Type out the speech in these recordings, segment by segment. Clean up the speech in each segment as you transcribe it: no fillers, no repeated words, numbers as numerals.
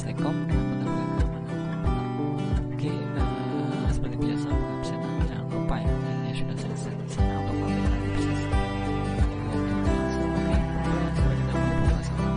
Telkom dengan mata kuliah keamanan komputer. Oke, seperti biasa untuk absenan jangan lupa ya, ini sudah selesai di sana untuk public nanti bisa dilihat di kelas. Oke, sampai kita membuka sama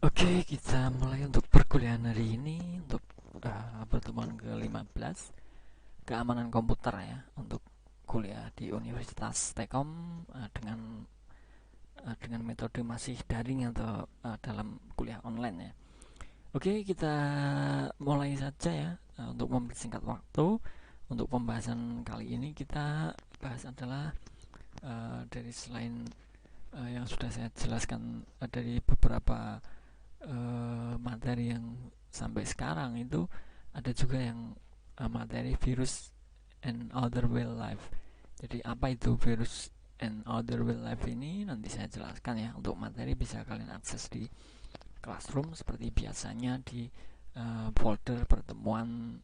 Oke, kita mulai untuk perkuliahan hari ini untuk pertemuan ke-15 keamanan komputer ya, untuk kuliah di Universitas Telkom dengan metode masih daring atau dalam kuliah online ya. Oke, kita mulai saja ya, untuk mempersingkat waktu. Untuk pembahasan kali ini kita bahas adalah dari selain yang sudah saya jelaskan dari beberapa materi yang sampai sekarang, itu ada juga yang materi virus and other real life. Jadi apa itu virus and other real life ini nanti saya jelaskan ya. Untuk materi bisa kalian akses di Classroom seperti biasanya di folder pertemuan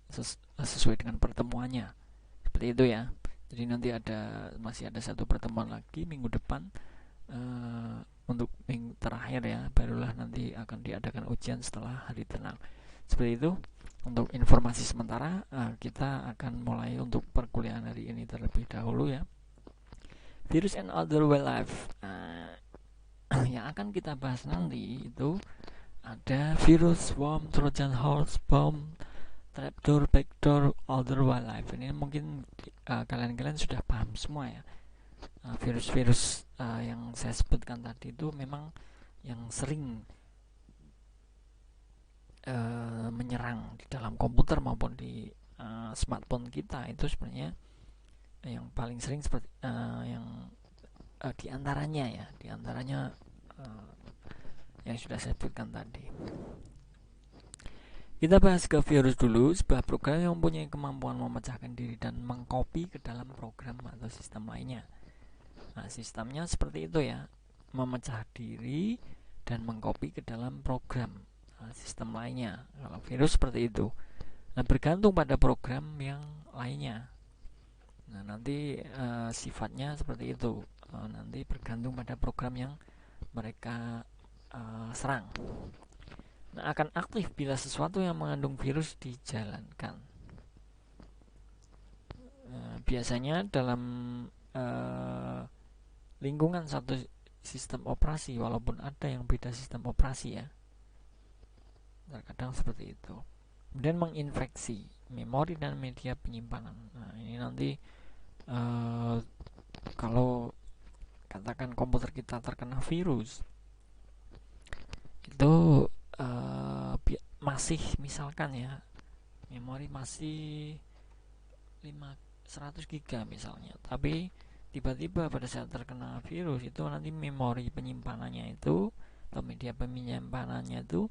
sesuai dengan pertemuannya, seperti itu ya. Jadi nanti masih ada satu pertemuan lagi minggu depan untuk minggu terakhir ya, barulah nanti akan diadakan ujian setelah hari tenang. Seperti itu untuk informasi sementara. Kita akan mulai untuk perkuliahan hari ini terlebih dahulu ya. Virus and other wildlife. Yang akan kita bahas nanti itu ada virus, worm, trojan horse, bomb, trapdoor, backdoor, other wildlife. Ini mungkin kalian-kalian sudah paham semua ya. Virus-virus yang saya sebutkan tadi itu memang yang sering menyerang di dalam komputer maupun di smartphone kita. Itu sebenarnya yang paling sering seperti yang diantaranya yang sudah saya sebutkan tadi. Kita bahas ke virus dulu, sebuah program yang mempunyai kemampuan memecahkan diri dan mengcopy ke dalam program atau sistem lainnya. Nah, sistemnya seperti itu ya, memecah diri dan mengcopy ke dalam program sistem lainnya. Kalau virus seperti itu. Nah, bergantung pada program yang lainnya. Nah, nanti sifatnya seperti itu. Nanti bergantung pada program yang mereka serang. Nah, akan aktif bila sesuatu yang mengandung virus dijalankan. Biasanya dalam lingkungan satu sistem operasi, walaupun ada yang beda sistem operasi ya, terkadang seperti itu. Kemudian menginfeksi memori dan media penyimpanan. Nah, ini nanti kalau katakan komputer kita terkena virus, itu masih misalkan ya, memori masih 100 GB misalnya, tapi tiba-tiba pada saat terkena virus itu nanti memori penyimpanannya itu atau media penyimpanannya itu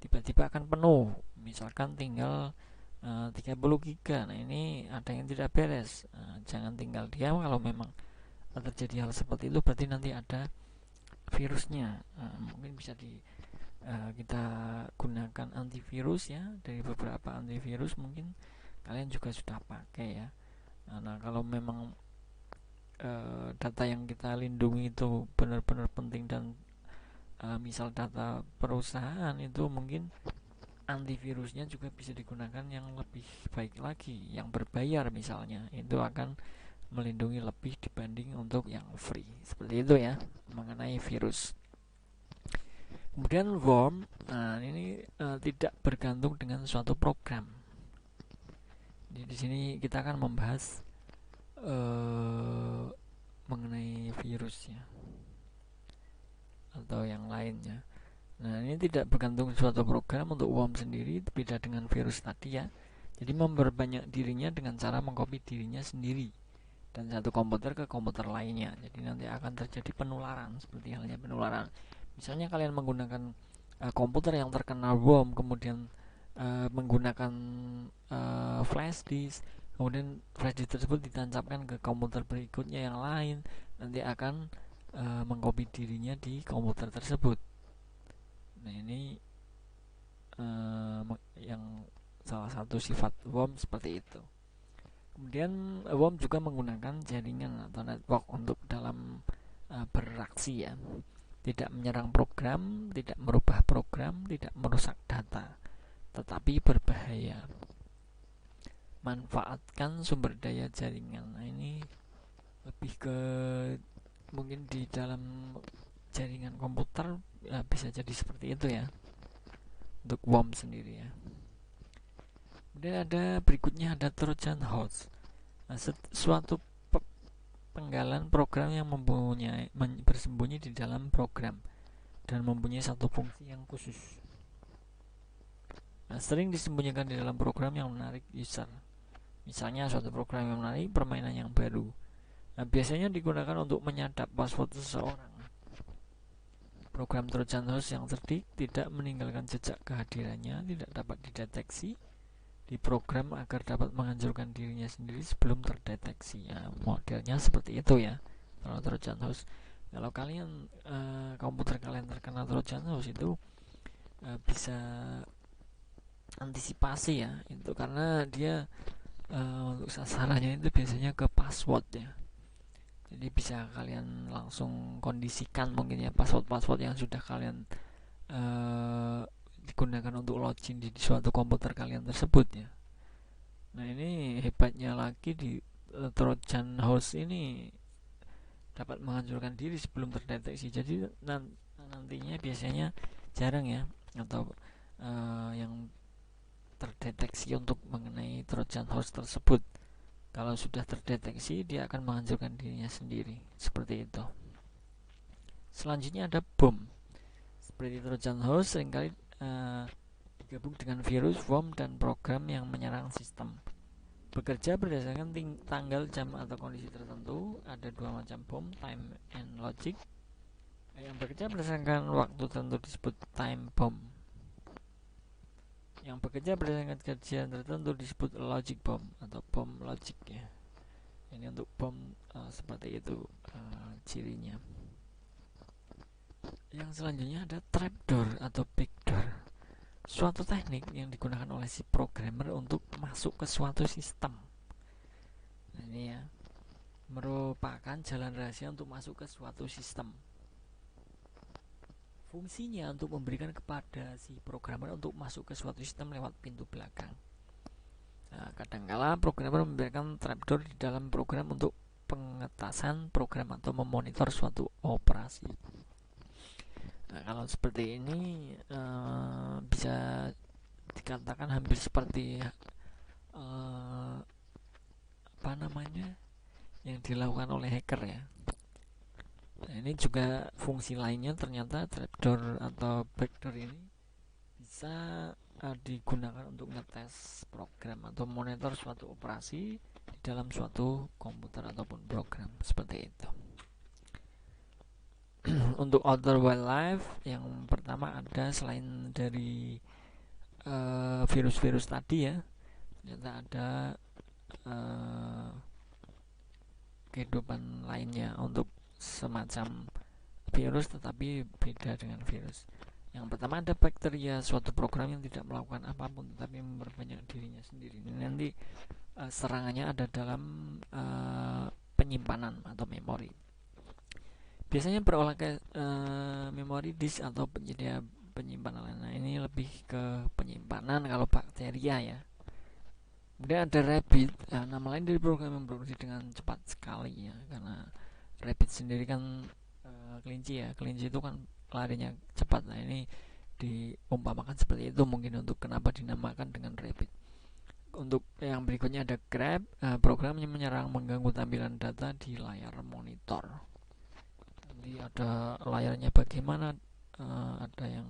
tiba-tiba akan penuh, misalkan tinggal 30 GB. Nah, ini ada yang tidak beres. Jangan tinggal diam. Kalau memang terjadi hal seperti itu, berarti nanti ada virusnya. Mungkin bisa kita gunakan antivirus ya, dari beberapa antivirus mungkin kalian juga sudah pakai ya. Nah, kalau memang data yang kita lindungi itu benar-benar penting dan misal data perusahaan, itu mungkin antivirusnya juga bisa digunakan yang lebih baik lagi, yang berbayar misalnya, itu akan melindungi lebih dibanding untuk yang free. Seperti itu ya mengenai virus. Kemudian worm, nah ini tidak bergantung dengan suatu program. Jadi di sini kita akan membahas mengenai virus ya, atau yang lainnya. Nah, ini tidak bergantung suatu program. Untuk worm sendiri beda dengan virus tadi ya. Jadi memperbanyak dirinya dengan cara mengcopy dirinya sendiri dan satu komputer ke komputer lainnya. Jadi nanti akan terjadi penularan, seperti halnya penularan. Misalnya kalian menggunakan komputer yang terkena worm, kemudian menggunakan flash disk, kemudian flash disk tersebut ditancapkan ke komputer berikutnya yang lain, nanti akan mengcopy dirinya di komputer tersebut. Nah, ini yang salah satu sifat worm seperti itu. Kemudian worm juga menggunakan jaringan atau network untuk dalam beraksi ya. Tidak menyerang program, tidak merubah program, tidak merusak data, tetapi berbahaya. Manfaatkan sumber daya jaringan. Nah, ini lebih ke mungkin di dalam jaringan komputer bisa jadi seperti itu ya, untuk worm sendiri ya. Kemudian ada berikutnya ada trojan horse. Nah, suatu penggalan program yang bersembunyi di dalam program dan mempunyai satu fungsi yang khusus. Nah, sering disembunyikan di dalam program yang menarik user. Misalnya suatu program yang menarik permainan yang baru. Nah, biasanya digunakan untuk menyadap password seseorang. Program trojan horse yang cerdik tidak meninggalkan jejak kehadirannya, tidak dapat dideteksi di program agar dapat menghancurkan dirinya sendiri sebelum terdeteksi. Ya, modelnya seperti itu ya kalau trojan horse. Kalau kalian komputer kalian terkena trojan horse, itu bisa antisipasi ya, itu karena dia untuk sasarannya itu biasanya ke password ya, Jadi bisa kalian langsung kondisikan mungkin ya password-password yang sudah kalian digunakan untuk login di suatu komputer kalian tersebut ya. Nah ini hebatnya lagi di Trojan Horse ini dapat menghancurkan diri sebelum terdeteksi. Jadi nantinya biasanya jarang ya, atau yang terdeteksi untuk mengenai Trojan Horse tersebut. Kalau sudah terdeteksi, dia akan menghancurkan dirinya sendiri. Seperti itu. Selanjutnya ada bom. Seperti Trojan Horse seringkali digabung dengan virus, worm, dan program yang menyerang sistem. Bekerja berdasarkan tanggal, jam, atau kondisi tertentu. Ada dua macam bom, time and logic. Yang bekerja berdasarkan waktu tertentu disebut time bomb. Yang bekerja berdasarkan kejadian tertentu disebut logic bomb atau bom logic ya. Ini untuk bom seperti itu cirinya. Yang selanjutnya ada trapdoor atau backdoor. Suatu teknik yang digunakan oleh si programmer untuk masuk ke suatu sistem. Nah, ini ya, merupakan jalan rahasia untuk masuk ke suatu sistem. Fungsinya untuk memberikan kepada si programmer untuk masuk ke suatu sistem lewat pintu belakang. Nah, kadangkala programmer memberikan trapdoor di dalam program untuk pengetasan program atau memonitor suatu operasi. Nah, kalau seperti ini bisa dikatakan hampir seperti apa namanya yang dilakukan oleh hacker ya. Nah, ini juga fungsi lainnya, ternyata trapdoor atau backdoor ini bisa digunakan untuk ngetes program atau monitor suatu operasi di dalam suatu komputer ataupun program seperti itu. Untuk outer wildlife yang pertama ada, selain dari virus-virus tadi ya, ternyata ada kehidupan lainnya untuk semacam virus tetapi beda dengan virus. Yang pertama ada bakteria, suatu program yang tidak melakukan apapun tetapi memperbanyak dirinya sendiri. Ini nanti serangannya ada dalam penyimpanan atau memori. Biasanya berolah ke memori disk atau penyedia penyimpanan. Nah, ini lebih ke penyimpanan kalau bakteria ya. Kemudian ada rabbit, nama lain dari program yang beroperasi dengan cepat sekali ya, karena rabbit sendiri kan kelinci ya, kelinci itu kan larinya cepat. Nah ini diumpamakan seperti itu mungkin untuk kenapa dinamakan dengan rabbit. Untuk yang berikutnya ada grab, program yang menyerang mengganggu tampilan data di layar monitor. Nanti ada layarnya bagaimana, ada yang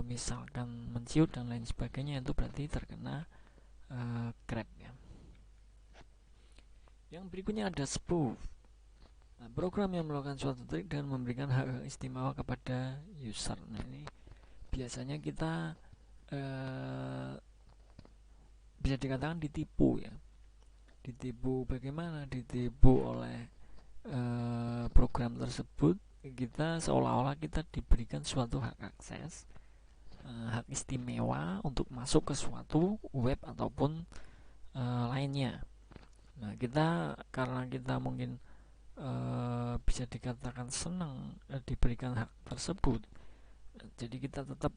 misalkan menciut dan lain sebagainya, itu berarti terkena grab ya. Yang berikutnya ada spoof. Nah, program yang melakukan suatu trik dan memberikan hak istimewa kepada user. Nah, ini biasanya kita bisa dikatakan ditipu ya. Ditipu bagaimana? Ditipu oleh program tersebut. Kita seolah-olah kita diberikan suatu hak akses, hak istimewa untuk masuk ke suatu web ataupun lainnya. Nah, kita karena kita mungkin bisa dikatakan senang diberikan hak tersebut, jadi kita tetap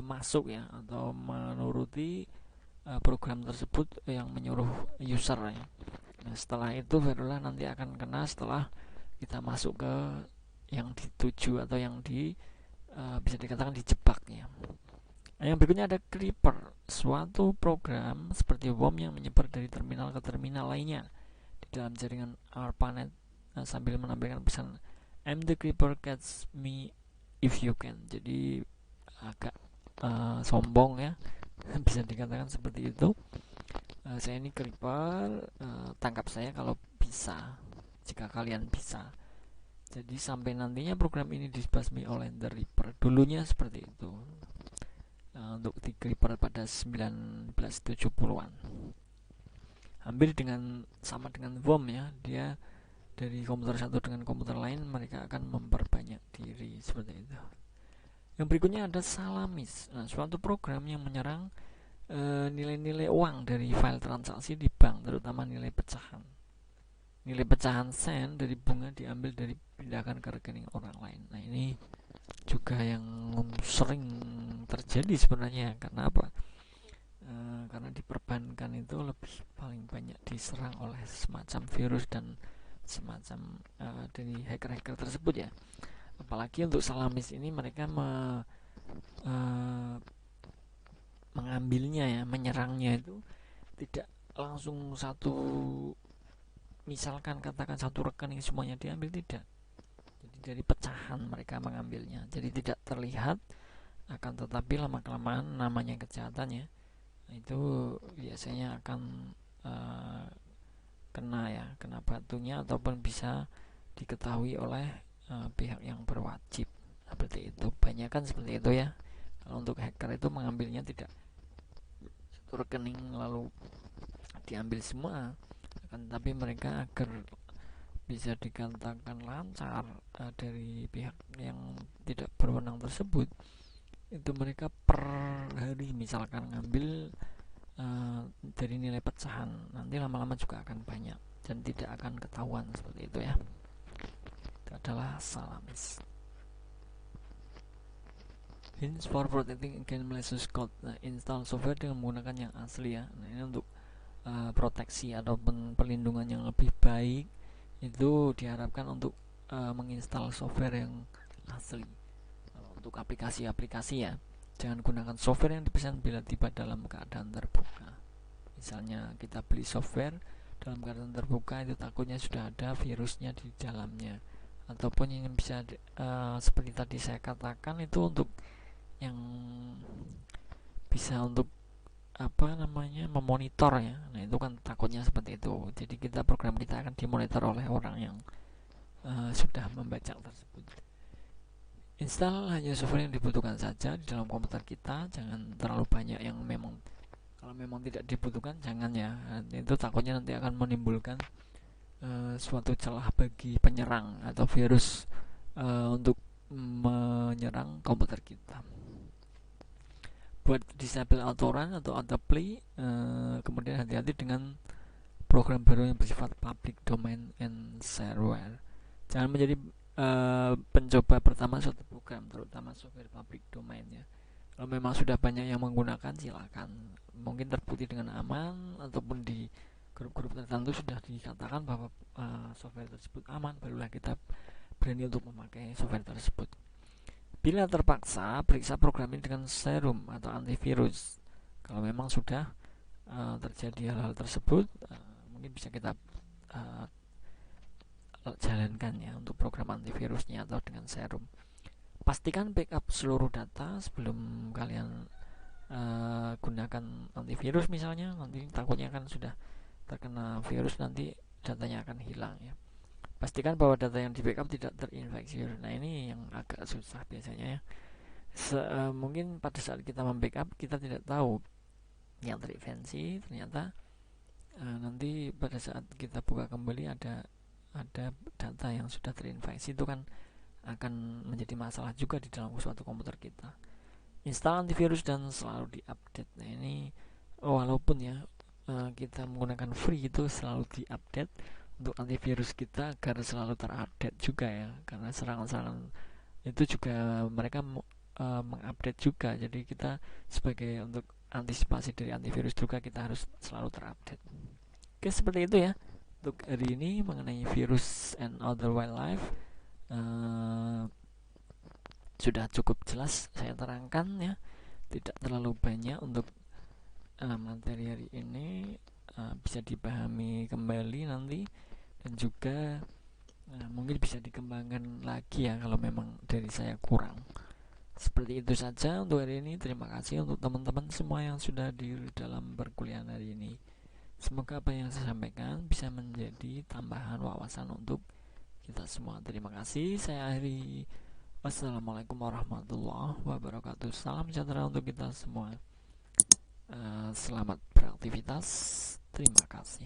masuk ya, atau menuruti program tersebut yang menyuruh user ya. Nah, setelah itu barulah nanti akan kena setelah kita masuk ke yang dituju atau yang bisa dikatakan dijebak ya. Nah, yang berikutnya ada creeper, suatu program seperti worm yang menyebar dari terminal ke terminal lainnya dalam jaringan ARPANET sambil menampilkan pesan I'm the creeper, catch me if you can. Jadi agak sombong ya, bisa dikatakan seperti itu. Saya ini creeper, tangkap saya kalau bisa, jika kalian bisa. Jadi sampai nantinya program ini dibasmi oleh the reaper. Dulunya seperti itu untuk the creeper pada 1970-an. Hampir sama dengan worm ya, dia dari komputer satu dengan komputer lain mereka akan memperbanyak diri seperti itu. Yang berikutnya ada salamis. Nah, suatu program yang menyerang nilai-nilai uang dari file transaksi di bank, terutama nilai pecahan. nilai pecahan sen dari bunga diambil dari pindahkan ke rekening orang lain. Nah, ini juga yang sering terjadi sebenarnya. Karena apa? Karena di perbankan itu lebih paling banyak diserang oleh semacam virus dan semacam dari hacker-hacker tersebut ya. Apalagi untuk salamis ini mereka mengambilnya ya, menyerangnya itu tidak langsung satu, misalkan katakan satu rekening semuanya diambil, tidak. Jadi dari pecahan mereka mengambilnya, jadi tidak terlihat, akan tetapi lama kelamaan namanya kejahatan ya, itu biasanya akan uh, kena batunya ataupun bisa diketahui oleh pihak yang berwajib. Seperti itu, banyak kan seperti itu ya. Kalau untuk hacker itu mengambilnya tidak satu rekening lalu diambil semua, akan tetapi mereka agar bisa dikatakan lancar dari pihak yang tidak berwenang tersebut, itu mereka per hari misalkan ngambil dari nilai pecahan, nanti lama-lama juga akan banyak dan tidak akan ketahuan. Seperti itu ya. Itu adalah salamis. Hints for protecting against malicious code. Nah, install software dengan menggunakan yang asli ya. Nah, ini untuk proteksi ataupun perlindungan yang lebih baik, itu diharapkan untuk menginstal software yang asli. Untuk aplikasi-aplikasi ya, jangan gunakan software yang dipesan bila tiba dalam keadaan terbuka. Misalnya kita beli software dalam keadaan terbuka, itu takutnya sudah ada virusnya di dalamnya. Ataupun yang bisa seperti tadi saya katakan, itu untuk yang bisa untuk memonitor ya. Nah, itu kan takutnya seperti itu. Jadi program kita akan dimonitor oleh orang yang sudah membaca tersebut. Install hanya software yang dibutuhkan saja di dalam komputer kita, jangan terlalu banyak yang memang, kalau memang tidak dibutuhkan jangan ya. Itu takutnya nanti akan menimbulkan suatu celah bagi penyerang atau virus untuk menyerang komputer kita. Buat disable autorun atau autoplay, kemudian hati-hati dengan program baru yang bersifat public domain and shareware. Jangan menjadi pencoba pertama suatu program, terutama software public domain ya. Kalau memang sudah banyak yang menggunakan, silakan. Mungkin terbukti dengan aman ataupun di grup-grup tertentu sudah dikatakan bahwa software tersebut aman, barulah kita berani untuk memakai software tersebut. Bila terpaksa, periksa program ini dengan serum atau antivirus. Kalau memang sudah terjadi hal-hal tersebut, mungkin bisa kita jalankan ya untuk program antivirusnya atau dengan serum. Pastikan backup seluruh data sebelum kalian gunakan antivirus misalnya. Nanti takutnya kan sudah terkena virus, nanti datanya akan hilang ya. Pastikan bahwa data yang di backup tidak terinfeksi. Nah, ini yang agak susah biasanya ya. Mungkin pada saat kita membackup kita tidak tahu yang terinfeksi, ternyata nanti pada saat kita buka kembali ada data yang sudah terinfeksi, itu kan akan menjadi masalah juga di dalam suatu komputer kita. Install antivirus dan selalu diupdate. Nah, ini walaupun ya kita menggunakan free, itu selalu diupdate untuk antivirus kita agar selalu terupdate juga ya, karena serangan-serangan itu juga mereka mengupdate juga. Jadi kita sebagai untuk antisipasi dari antivirus juga kita harus selalu terupdate. Oke, seperti itu ya untuk hari ini mengenai virus and other wildlife. Sudah cukup jelas saya terangkan ya, tidak terlalu banyak untuk materi hari ini. Bisa dipahami kembali nanti, dan juga mungkin bisa dikembangkan lagi ya kalau memang dari saya kurang. Seperti itu saja untuk hari ini. Terima kasih untuk teman-teman semua yang sudah di dalam perkuliahan hari ini. Semoga apa yang saya sampaikan bisa menjadi tambahan wawasan untuk kita semua. Terima kasih. Saya akhiri. Wassalamualaikum warahmatullahi wabarakatuh. Salam sejahtera untuk kita semua. Selamat beraktivitas. Terima kasih.